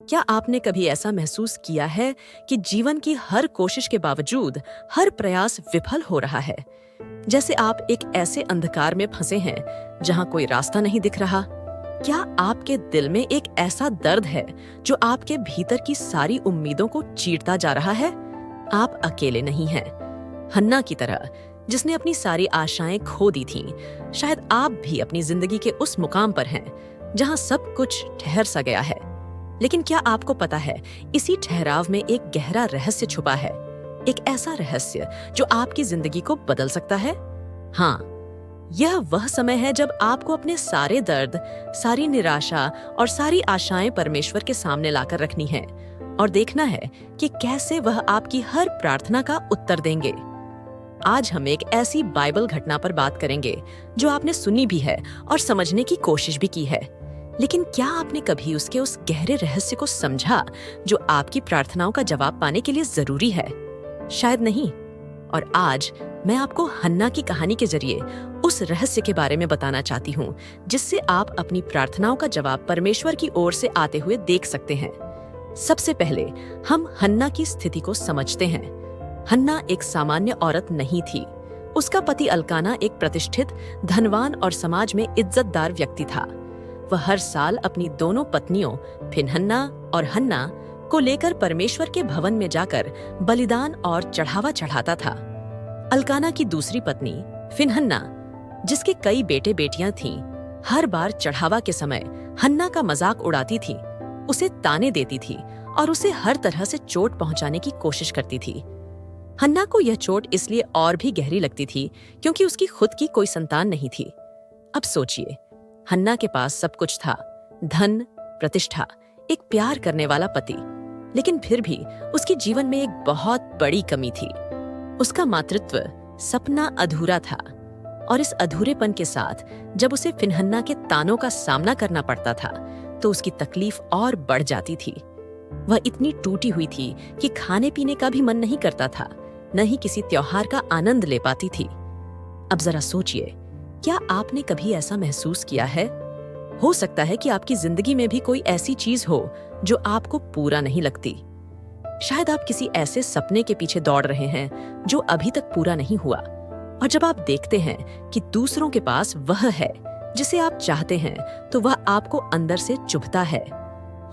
क्या आपने कभी ऐसा महसूस किया है कि जीवन की हर कोशिश के बावजूद हर प्रयास विफल हो रहा है? जैसे आप एक ऐसे अंधकार में फंसे हैं जहां कोई रास्ता नहीं दिख रहा। क्या आपके दिल में एक ऐसा दर्द है जो आपके भीतर की सारी उम्मीदों को चीरता जा रहा है? आप अकेले नहीं हैं। हन्ना की तरह, जिसने अपनी सारी आशाएं खो दी थीं, शायद आप भी अपनी जिंदगी के उस मुकाम पर हैं जहां सब कुछ ठहर सा गया है। लेकिन क्या आपको पता है, इसी ठहराव में एक गहरा रहस्य छुपा है, एक ऐसा रहस्य जो आपकी जिंदगी को बदल सकता है। हाँ, यह वह समय है जब आपको अपने सारे दर्द, सारी निराशा और सारी आशाएं परमेश्वर के सामने लाकर रखनी है और देखना है कि कैसे वह आपकी हर प्रार्थना का उत्तर देंगे। आज हम एक ऐसी बाइबल घटना पर बात करेंगे जो आपने सुनी भी है और समझने की कोशिश भी की है, लेकिन क्या आपने कभी उसके उस गहरे रहस्य को समझा जो आपकी प्रार्थनाओं का जवाब पाने के लिए जरूरी है? शायद नहीं। और आज मैं आपको हन्ना की कहानी के जरिए उस रहस्य के बारे में बताना चाहती हूँ, जिससे आप अपनी प्रार्थनाओं का जवाब परमेश्वर की ओर से आते हुए देख सकते हैं। सबसे पहले हम हन्ना की स्थिति को समझते हैं। हन्ना एक सामान्य औरत नहीं थी। उसका पति अल्काना एक प्रतिष्ठित, धनवान और समाज में इज्जतदार व्यक्ति था। वह हर साल अपनी दोनों पत्नियों फिनहन्ना और हन्ना को लेकर परमेश्वर के भवन में जाकर बलिदान और चढ़ावा चढ़ाता था। अल्काना की दूसरी पत्नी फिनहन्ना, जिसके कई बेटे बेटियां थीं, हर बार चढ़ावा के समय हन्ना का मजाक उड़ाती थी, उसे ताने देती थी और उसे हर तरह से चोट पहुंचाने की कोशिश करती थी। हन्ना को यह चोट इसलिए और भी गहरी लगती थी क्योंकि उसकी खुद की कोई संतान नहीं थी। अब सोचिए, हन्ना के पास सब कुछ था, धन, प्रतिष्ठा, एक प्यार करने वाला पति, लेकिन फिर भी उसके जीवन में एक बहुत बड़ी कमी थी। उसका मातृत्व सपना अधूरा था और इस अधूरेपन के साथ जब उसे फिनहन्ना के तानों का सामना करना पड़ता था तो उसकी तकलीफ और बढ़ जाती थी। वह इतनी टूटी हुई थी कि खाने पीने का भी मन नहीं करता था, न ही किसी त्योहार का आनंद ले पाती थी। अब जरा सोचिए, क्या आपने कभी ऐसा महसूस किया है? हो सकता है कि आपकी जिंदगी में भी कोई ऐसी चीज हो जो आपको पूरा नहीं लगती। शायद आप किसी ऐसे सपने के पीछे दौड़ रहे हैं जो अभी तक पूरा नहीं हुआ, और जब आप देखते हैं कि दूसरों के पास वह है जिसे आप चाहते हैं तो वह आपको अंदर से चुभता है।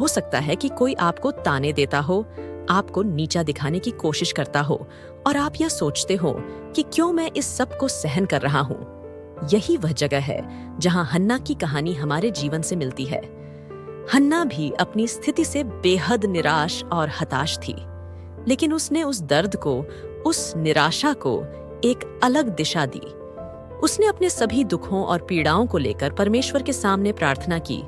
हो सकता है कि कोई आपको ताने देता हो, आपको नीचा दिखाने की कोशिश करता हो और आप यह सोचते हो कि क्यों मैं इस सब को सहन कर रहा हूँ। यही वह जगह है जहां हन्ना की कहानी हमारे जीवन से मिलती है। हन्ना भी अपनी स्थिति से बेहद निराश और हताश थी, लेकिन उसने उस दर्द को, उस निराशा को एक अलग दिशा दी। उसने अपने सभी दुखों और पीड़ाओं को लेकर परमेश्वर के सामने प्रार्थना की।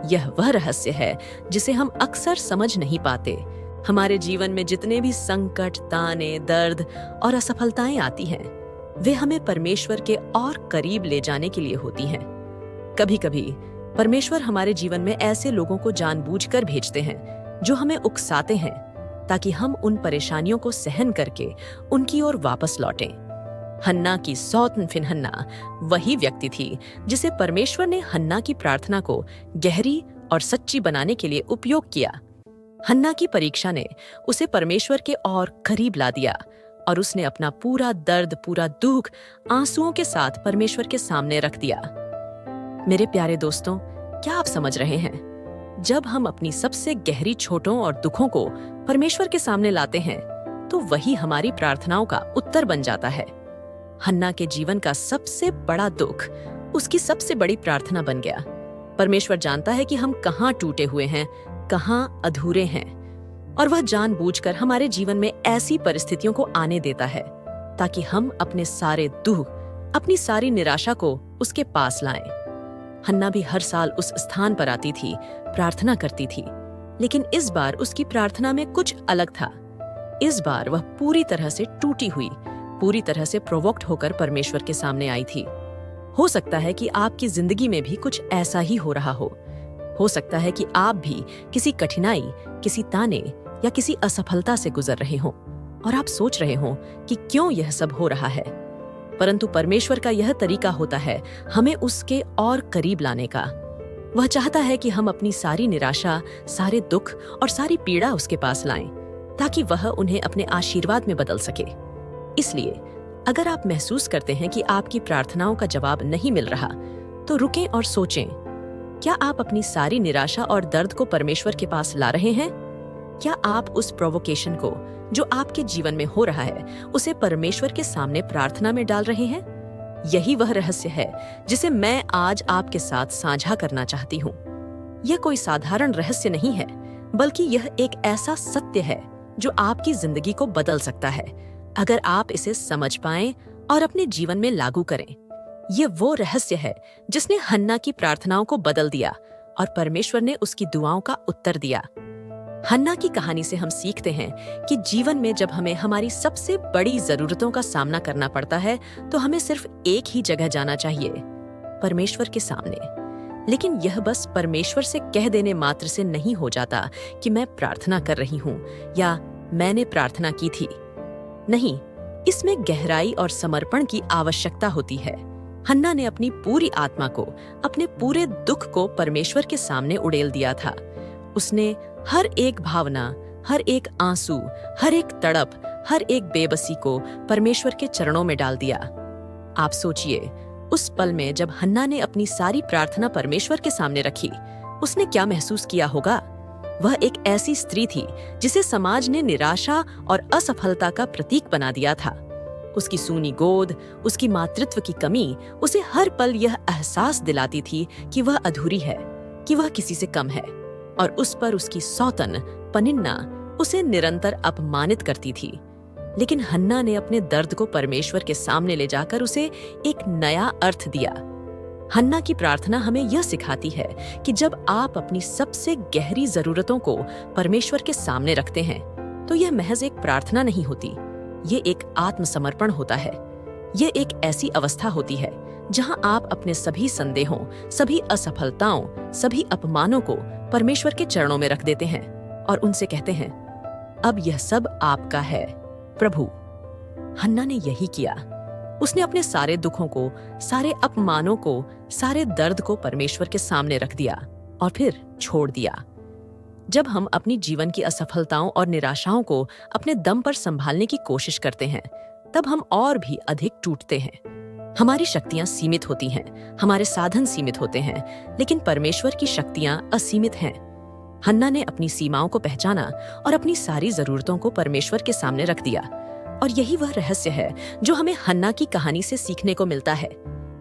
यह वह रहस्य है जिसे हम अक्सर समझ नहीं पाते। हमारे जीवन में जितने भी संकट, ताने, दर्द और असफलताएं आती हैं, वे हमें परमेश्वर के और करीब ले जाने के लिए होती हैं। कभी-कभी परमेश्वर हमारे जीवन में ऐसे लोगों को जानबूझकर भेजते हैं जो हमें उकसाते हैं, ताकि हम उन परेशानियों को सहन करके उनकी ओर वापस लौटें। हन्ना की सौतन फिनहन्ना वही व्यक्ति थी जिसे परमेश्वर ने हन्ना की प्रार्थना को गहरी और सच्ची बनाने के लिए उपयोग किया। हन्ना की परीक्षा ने उसे परमेश्वर के और करीब ला दिया और उसने अपना पूरा दर्द, पूरा दुख आंसुओं के साथ परमेश्वर के सामने रख दिया। मेरे प्यारे दोस्तों, क्या आप समझ रहे हैं? जब हम अपनी सबसे गहरी चोटों और दुखों को परमेश्वर के सामने लाते हैं तो वही हमारी प्रार्थनाओं का उत्तर बन जाता है। हन्ना के जीवन का सबसे बड़ा दुख उसकी सबसे बड़ी प्रार्थना बन गया। परमेश्वर जानता है कि हम कहाँ टूटे हुए हैं, कहाँ अधूरे हैं, और वह जानबूझकर हमारे जीवन में ऐसी परिस्थितियों को आने देता है ताकि हम अपने सारे दुख, अपनी सारी निराशा को उसके पास लाएं। हन्ना भी हर साल उस स्थान पर आती थी, प्रार्थना करती थी, लेकिन इस बार उसकी प्रार्थना में कुछ अलग था। इस बार वह पूरी तरह से टूटी हुई, पूरी तरह से प्रोवोक्ड होकर परमेश्वर के सामने आई थी। हो सकता है कि आपकी जिंदगी में भी कुछ ऐसा ही हो रहा हो। हो सकता है कि आप भी किसी कठिनाई, किसी ताने या किसी असफलता से गुजर रहे हों और आप सोच रहे हों कि क्यों यह सब हो रहा है। परंतु परमेश्वर का यह तरीका होता है हमें उसके और करीब लाने का। वह चाहता है कि हम अपनी सारी निराशा, सारे दुख और सारी पीड़ा उसके पास लाएं, ताकि वह उन्हें अपने आशीर्वाद में बदल सके। इसलिए अगर आप महसूस करते हैं कि आपकी प्रार्थनाओं का जवाब नहीं मिल रहा, तो रुकें और सोचें, क्या आप अपनी सारी निराशा और दर्द को परमेश्वर के पास ला रहे हैं? क्या आप उस प्रोवोकेशन को जो आपके जीवन में हो रहा है, उसे परमेश्वर के सामने प्रार्थना में डाल रहे हैं? यही वह रहस्य है जिसे मैं आज आपके साथ साझा करना चाहती हूँ। यह कोई साधारण रहस्य नहीं है, बल्कि यह एक ऐसा सत्य है जो आपकी जिंदगी को बदल सकता है, अगर आप इसे समझ पाएं और अपने जीवन में लागू करें। यह वो रहस्य है जिसने हन्ना की प्रार्थनाओं को बदल दिया और परमेश्वर ने उसकी दुआओं का उत्तर दिया। हन्ना की कहानी से हम सीखते हैं कि जीवन में जब हमें हमारी सबसे बड़ी जरूरतों का सामना करना पड़ता है, तो हमें सिर्फ एक ही जगह जाना चाहिए, परमेश्वर के सामने। लेकिन यह बस परमेश्वर से कह देने मात्र से नहीं हो जाता कि मैं प्रार्थना कर रही हूँ या मैंने प्रार्थना की थी। नहीं, इसमें गहराई और समर्पण की आवश्यकता होती है। हन्ना ने अपनी पूरी आत्मा को, अपने पूरे दुख को परमेश्वर के सामने उड़ेल दिया था। उसने हर एक भावना, हर एक आंसू, हर एक तड़प, हर एक बेबसी को परमेश्वर के चरणों में डाल दिया। आप सोचिए, उस पल में जब हन्ना ने अपनी सारी प्रार्थना परमेश्वर के सामने रखी, उसने क्या महसूस किया होगा? वह एक ऐसी स्त्री थी जिसे समाज ने निराशा और असफलता का प्रतीक बना दिया था। उसकी सूनी गोद, उसकी मातृत्व की कमी उसे हर पल यह एहसास दिलाती थी कि वह अधूरी है, कि वह किसी से कम है, और उस पर उसकी सौतन, पनिन्ना उसे निरंतर अपमानित करती थी। लेकिन हन्ना ने अपने दर्द को परमेश्वर के सामने ले जाकर उसे एक नया अर्थ दिया। हन्ना की प्रार्थना हमें यह सिखाती है कि जब आप अपनी सबसे गहरी जरूरतों को परमेश्वर के सामने रखते हैं, तो यह महज एक प्रार्थना नहीं होती, ये एक आत्मसमर्पण होता है। यह एक ऐसी अवस्था होती है जहां आप अपने सभी संदेहों, सभी असफलताओं, सभी अपमानों को परमेश्वर के चरणों में रख देते हैं और उनसे कहते हैं, अब यह सब आपका है प्रभु। हन्ना ने यही किया। उसने अपने सारे दुखों को, सारे अपमानों को, सारे दर्द को परमेश्वर के सामने रख दिया और फिर छोड़ दिया। जब हम अपनी जीवन की असफलताओं और निराशाओं को अपने दम पर संभालने की कोशिश करते हैं, तब हम और भी अधिक टूटते हैं। हमारी शक्तियां सीमित होती हैं, हमारे साधन सीमित होते हैं, लेकिन परमेश्वर की शक्तियां असीमित हैं। हन्ना ने अपनी सीमाओं को पहचाना और अपनी सारी जरूरतों को परमेश्वर के सामने रख दिया। और यही वह रहस्य है जो हमें हन्ना की कहानी से सीखने को मिलता है।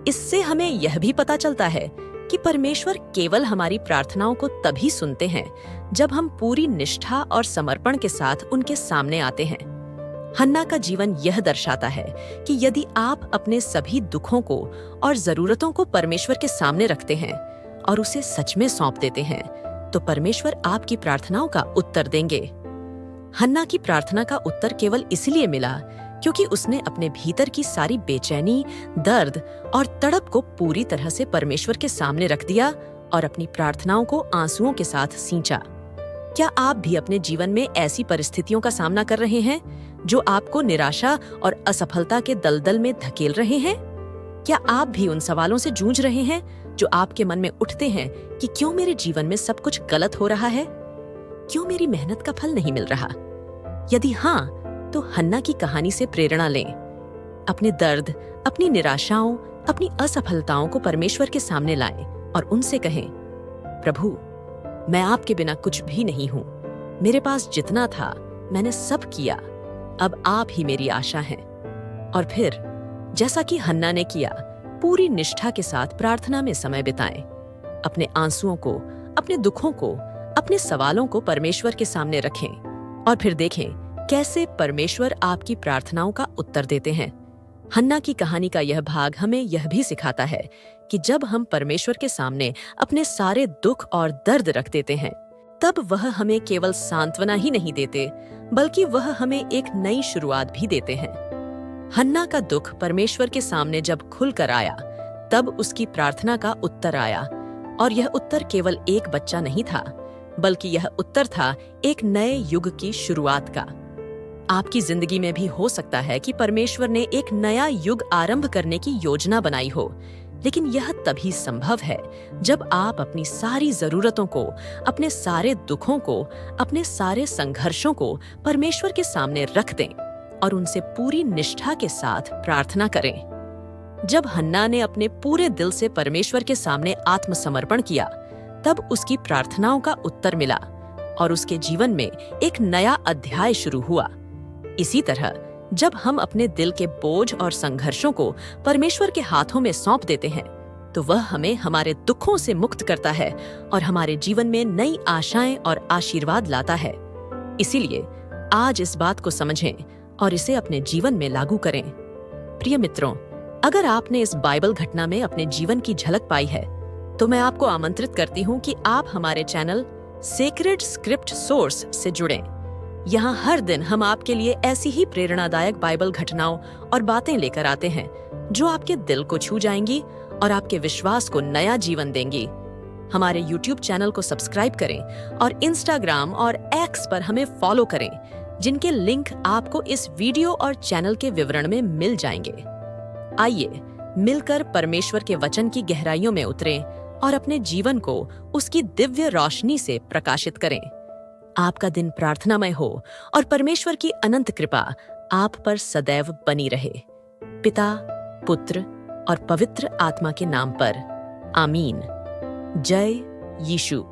इससे हमें यह भी पता चलता है कि परमेश्वर केवल हमारी प्रार्थनाओं को तभी सुनते हैं जब हम पूरी निष्ठा और समर्पण के साथ उनके सामने आते हैं। हन्ना का जीवन यह दर्शाता है कि यदि आप अपने सभी दुखों को और जरूरतों को परमेश्वर के सामने रखते हैं और उसे सच में सौंप देते हैं, तो परमेश्वर आपकी प्रार्थनाओं का उत्तर देंगे। हन्ना की प्रार्थना का उत्तर केवल इसलिए मिला क्योंकि उसने अपने भीतर की सारी बेचैनी, दर्द और तड़प को पूरी तरह से परमेश्वर के सामने रख दिया और अपनी प्रार्थनाओं को आंसुओं के साथ सींचा। क्या आप भी अपने जीवन में ऐसी परिस्थितियों का सामना कर रहे हैं जो आपको निराशा और असफलता के दलदल में धकेल रहे हैं? क्या आप भी उन सवालों से जूझ रहे हैं जो आपके मन में उठते हैं कि क्यों मेरे जीवन में सब कुछ गलत हो रहा है? क्यों मेरी मेहनत का फल नहीं मिल रहा? यदि हाँ, तो हन्ना की कहानी से प्रेरणा लें। अपने दर्द, अपनी निराशाओं, अपनी असफलताओं को परमेश्वर के सामने लाएं और उनसे कहें, प्रभु, मैं आपके बिना कुछ भी नहीं हूं। मेरे पास जितना था मैंने सब किया, अब आप ही मेरी आशा हैं। और फिर जैसा कि हन्ना ने किया, पूरी निष्ठा के साथ प्रार्थना में समय बिताएं। अपने आंसुओं को, अपने दुखों को, अपने सवालों को परमेश्वर के सामने रखें और फिर देखें कैसे परमेश्वर आपकी प्रार्थनाओं का उत्तर देते हैं। हन्ना की कहानी का यह भाग हमें यह भी सिखाता है कि जब हम परमेश्वर के सामने अपने सारे दुख और दर्द रख देते हैं, तब वह हमें केवल सांत्वना ही नहीं देते, बल्कि वह हमें एक नई शुरुआत भी देते हैं। हन्ना का दुख परमेश्वर के सामने जब खुलकर आया, तब उसकी प्रार्थना का उत्तर आया, और यह उत्तर केवल एक बच्चा नहीं था, बल्कि यह उत्तर था एक नए युग की शुरुआत का। आपकी जिंदगी में भी हो सकता है कि परमेश्वर ने एक नया युग आरंभ करने की योजना बनाई हो, लेकिन यह तभी संभव है जब आप अपनी सारी जरूरतों को, अपने सारे दुखों को, अपने सारे संघर्षों को परमेश्वर के सामने रख दें और उनसे पूरी निष्ठा के साथ प्रार्थना करें। जब हन्ना ने अपने पूरे दिल से परमेश्वर के सामने आत्मसमर्पण किया, तब उसकी प्रार्थनाओं का उत्तर मिला और उसके जीवन में एक नया अध्याय शुरू हुआ। इसी तरह जब हम अपने दिल के बोझ और संघर्षों को परमेश्वर के हाथों में सौंप देते हैं, तो वह हमें हमारे दुखों से मुक्त करता है और हमारे जीवन में नई आशाएं और आशीर्वाद लाता है। इसीलिए आज इस बात को समझें और इसे अपने जीवन में लागू करें। प्रिय मित्रों, अगर आपने इस बाइबल घटना में अपने जीवन की झलक पाई है, तो मैं आपको आमंत्रित करती हूँ कि आप हमारे चैनल सेक्रेड स्क्रिप्ट सोर्स से जुड़ें। यहाँ हर दिन हम आपके लिए ऐसी ही प्रेरणादायक बाइबल घटनाओं और बातें लेकर आते हैं जो आपके दिल को छू जाएंगी और आपके विश्वास को नया जीवन देंगी। हमारे YouTube चैनल को सब्सक्राइब करें और Instagram और X पर हमें फॉलो करें, जिनके लिंक आपको इस वीडियो और चैनल के विवरण में मिल जाएंगे। आइए मिलकर परमेश्वर के वचन की गहराइयों में उतरें और अपने जीवन को उसकी दिव्य रोशनी से प्रकाशित करें। आपका दिन प्रार्थनामय हो और परमेश्वर की अनंत कृपा आप पर सदैव बनी रहे। पिता, पुत्र और पवित्र आत्मा के नाम पर आमीन। जय यीशु।